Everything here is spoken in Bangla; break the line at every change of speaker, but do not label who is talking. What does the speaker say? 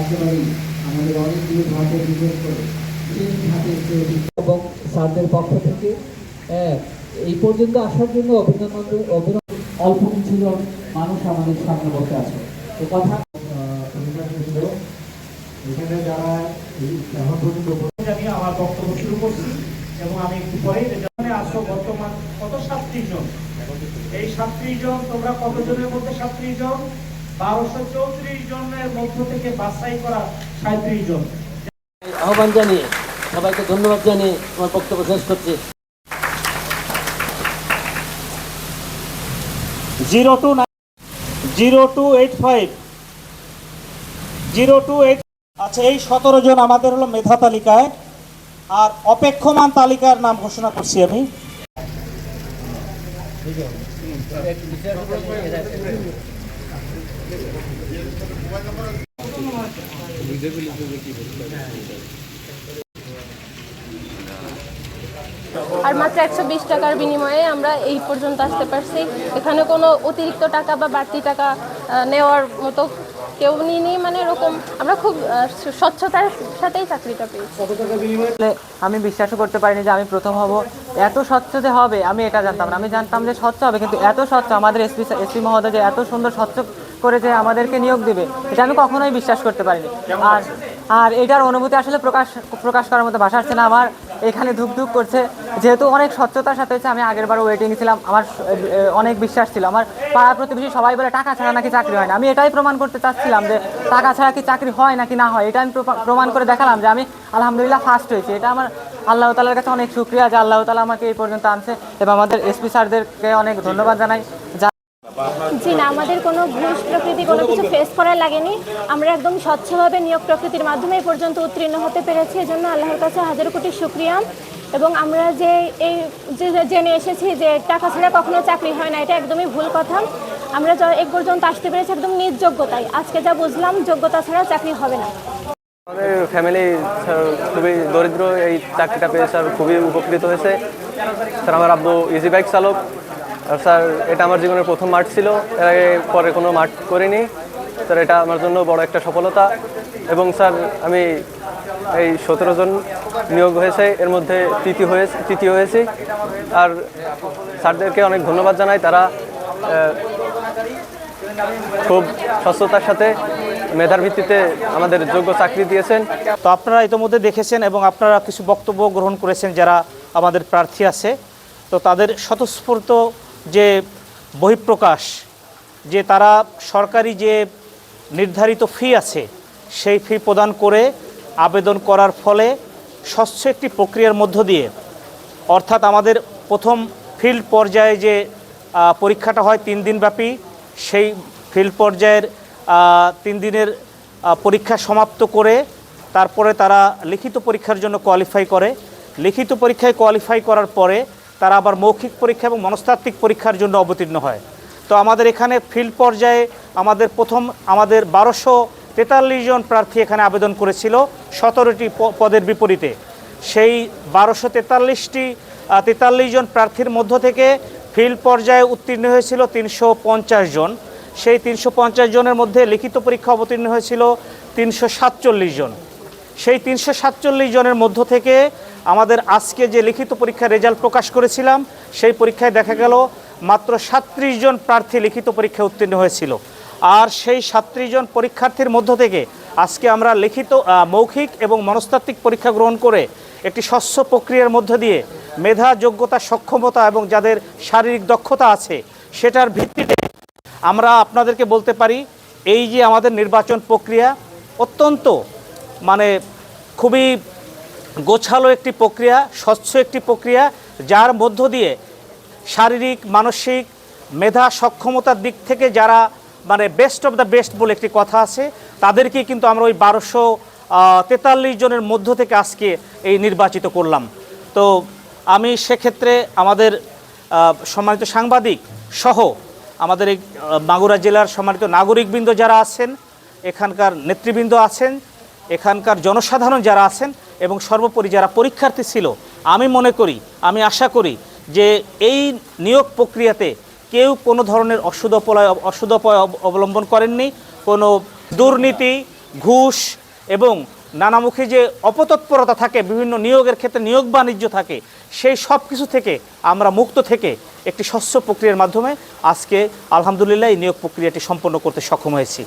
একেবারেই আমাদের অনেকগুলো ধাপে বিশেষ করে তিন ধাপে এবং স্যারদের পক্ষ থেকে এই পর্যন্ত আসার জন্য অভিনন্দন। অল্প কিছু মানুষ আমাদের সামনে বসে আছে এ কথা এখানে যারা এখন পর্যন্ত জানিয়ে আমার বক্তব্য শুরু করছি এবং আমি একটু পরে যেখানে আসো বর্তমান কত 37 জন। এই 37 জন তোমরা কতজনের মধ্যে 37 জন 1234 জনের মধ্য থেকে বাছাই করা 37 জন।
আহ্বান জানিয়ে সবাইকে ধন্যবাদ জানিয়ে আমার বক্তব্য শেষ করছি।
0285 আচ্ছা, এই 17 জন আমাদের হলো মেধা তালিকায়, আর অপেক্ষমান তালিকার নাম ঘোষণা করছি আমি।
আর মাত্র 120 টাকার বিনিময়ে আমরা এই পর্যন্ত আসতে পারছি। এখানে কোনো অতিরিক্ত টাকা বা বাড়তি টাকা নেওয়ার মতো কেউ নিইনি, মানে এরকম আমরা খুব স্বচ্ছতার সাথেই চাকরিটা পেয়েছি।
আমি বিশ্বাসও করতে পারিনি যে আমি প্রথম হব। এত স্বচ্ছ যে হবে আমি এটা জানতাম না। আমি জানতাম যে স্বচ্ছ হবে, কিন্তু এত স্বচ্ছ আমাদের এসপি মহোদয় যে এত সুন্দর স্বচ্ছ করে যে আমাদেরকে নিয়োগ দিবে এটা আমি কখনোই বিশ্বাস করতে পারিনি। আর এটার অনুভূতি আসলে প্রকাশ করার মতো ভাষা আসছে না। আমার এখানে ধুকধুক করছে, যেহেতু অনেক স্বচ্ছতার সাথে হচ্ছে। আমি আগেরবার ওয়েটিং ছিলাম, আমার অনেক বিশ্বাস ছিল। আমার পাড়া প্রতিবেশী সবাই বলে টাকা ছাড়া নাকি চাকরি হয় না। আমি এটাই প্রমাণ করতে চাচ্ছিলাম যে টাকা ছাড়া কি চাকরি হয় নাকি না হয়, এটা আমি প্রমাণ করে দেখালাম যে আমি আলহামদুলিল্লাহ ফার্স্ট হয়েছি। এটা আমার আল্লাহ তাআলার কাছে অনেক শুকরিয়া যে আল্লাহ তাআলা আমাকে এই পর্যন্ত আনছে, এবং আমাদের এসপি স্যারদেরকে অনেক ধন্যবাদ জানাই।
জি না, আমাদের কোনো ঘুষ প্রকৃতি কোনো কিছু ফেস করা লাগেনি। আমরা একদম স্বচ্ছভাবে নিয়োগ প্রকৃতির মাধ্যমে এই পর্যন্ত উত্তীর্ণ হতে পেরেছি। এজন্য আল্লাহর কাছে হাজার কোটি শুকরিয়া। এবং আমরা যে এই জেনে এসেছি যে টাকা ছাড়া কখনো চাকরি হয় না, এটা একদমই ভুল কথা। আমরা এই পর্যন্ত আসতে পেরেছি একদম নিজ যোগ্যতায়। আজকে যা বুঝলাম, যোগ্যতা ছাড়া চাকরি হবে না।
আমাদের ফ্যামিলি খুবই দরিদ্র, এই চাকরিটা পেয়ে স্যার খুবই উপকৃত হয়েছে। স্যার আমার আব্বু ইজি বাইক চালক। আর স্যার এটা আমার জীবনের প্রথম মাঠ ছিল, এর আগে পরে কোনো মাঠ করিনি। স্যার এটা আমার জন্য বড় একটা সফলতা। এবং স্যার আমি এই 17 জন নিয়োগ হয়েছে, এর মধ্যে তৃতীয় হয়েছি। আর স্যারদেরকে অনেক ধন্যবাদ জানাই, তারা খুব স্বচ্ছতার সাথে মেধার ভিত্তিতে আমাদের যোগ্য চাকরি দিয়েছেন।
তো আপনারা ইতিমধ্যে দেখেছেন এবং আপনারা কিছু বক্তব্য গ্রহণ করেছেন যারা আমাদের প্রার্থী আছে। তো তাদের স্বতঃস্ফূর্ত যে বহিঃপ্রকাশ, যে তারা সরকারি যে নির্ধারিত ফি আছে সেই ফি প্রদান করে আবেদন করার ফলে স্বচ্ছ একটি প্রক্রিয়ার মধ্য দিয়ে, অর্থাৎ আমাদের প্রথম ফিল্ড পর্যায়ে যে পরীক্ষাটা হয় 3 দিনব্যাপী, সেই ফিল্ড পর্যায়ের 3 দিনের পরীক্ষা সমাপ্ত করে তারপরে তারা লিখিত পরীক্ষার জন্য কোয়ালিফাই করে। লিখিত পরীক্ষায় কোয়ালিফাই করার পরে তারা আবার মৌখিক পরীক্ষা এবং মনস্তাত্ত্বিক পরীক্ষার জন্য অবতীর্ণ হয়। তো আমাদের এখানে ফিল্ড পর্যায়ে আমাদের 1243 জন প্রার্থী এখানে আবেদন করেছিল 17টি পদের বিপরীতে। সেই 1243 জন প্রার্থীর মধ্য থেকে ফিল্ড পর্যায়ে উত্তীর্ণ হয়েছিল 350 জন। সেই 350 জনের মধ্যে লিখিত পরীক্ষা অবতীর্ণ হয়েছিল 347 জন। সেই 347 জনের মধ্য থেকে আমাদের আজকে যে লিখিত পরীক্ষার রেজাল্ট প্রকাশ করেছিলাম, সেই পরীক্ষায় দেখা গেল মাত্র 37 জন প্রার্থী লিখিত পরীক্ষায় উত্তীর্ণ হয়েছিল। আর সেই 37 জন পরীক্ষার্থীর মধ্য থেকে আজকে আমরা মৌখিক এবং মনস্তাত্ত্বিক পরীক্ষা গ্রহণ করে একটি স্বচ্ছ প্রক্রিয়ার মধ্য দিয়ে মেধা, যোগ্যতা, সক্ষমতা এবং যাদের শারীরিক দক্ষতা আছে সেটার ভিত্তিতে আমরা আপনাদেরকে বলতে পারি এই যে আমাদের নির্বাচন প্রক্রিয়া অত্যন্ত খুবই গোছালো একটি প্রক্রিয়া, স্বচ্ছ একটি প্রক্রিয়া, যার মধ্য দিয়ে শারীরিক, মানসিক, মেধা, সক্ষমতার দিক থেকে যারা বেস্ট অফ দ্য বেস্ট বলে একটি কথা আছে, তাদেরকেই কিন্তু আমরা ওই 1243 জনের মধ্য থেকে আজকে এই নির্বাচিত করলাম। তো আমি সেক্ষেত্রে আমাদের সম্মানিত সাংবাদিক সহ আমাদের এই মাগুরা জেলার সম্মানিত নাগরিকবৃন্দ যারা আছেন, এখানকার নেতৃবৃন্দ আছেন, এখানকার জনসাধারণ যারা আছেন এবং সর্বোপরি যারা পরীক্ষার্থী ছিল, আমি আশা করি যে এই নিয়োগ প্রক্রিয়াতে কেউ কোনো ধরনের অসদুপায় অবলম্বন করেননি, কোনো দুর্নীতি, ঘুষ এবং নানামুখী যে অপতৎপরতা থাকে, বিভিন্ন নিয়োগের ক্ষেত্রে নিয়োগ বাণিজ্য থাকে, সেই সব কিছু থেকে আমরা মুক্ত থেকে একটি স্বচ্ছ প্রক্রিয়ার মাধ্যমে আজকে আলহামদুলিল্লাহ এই নিয়োগ প্রক্রিয়াটি সম্পন্ন করতে সক্ষম হয়েছি।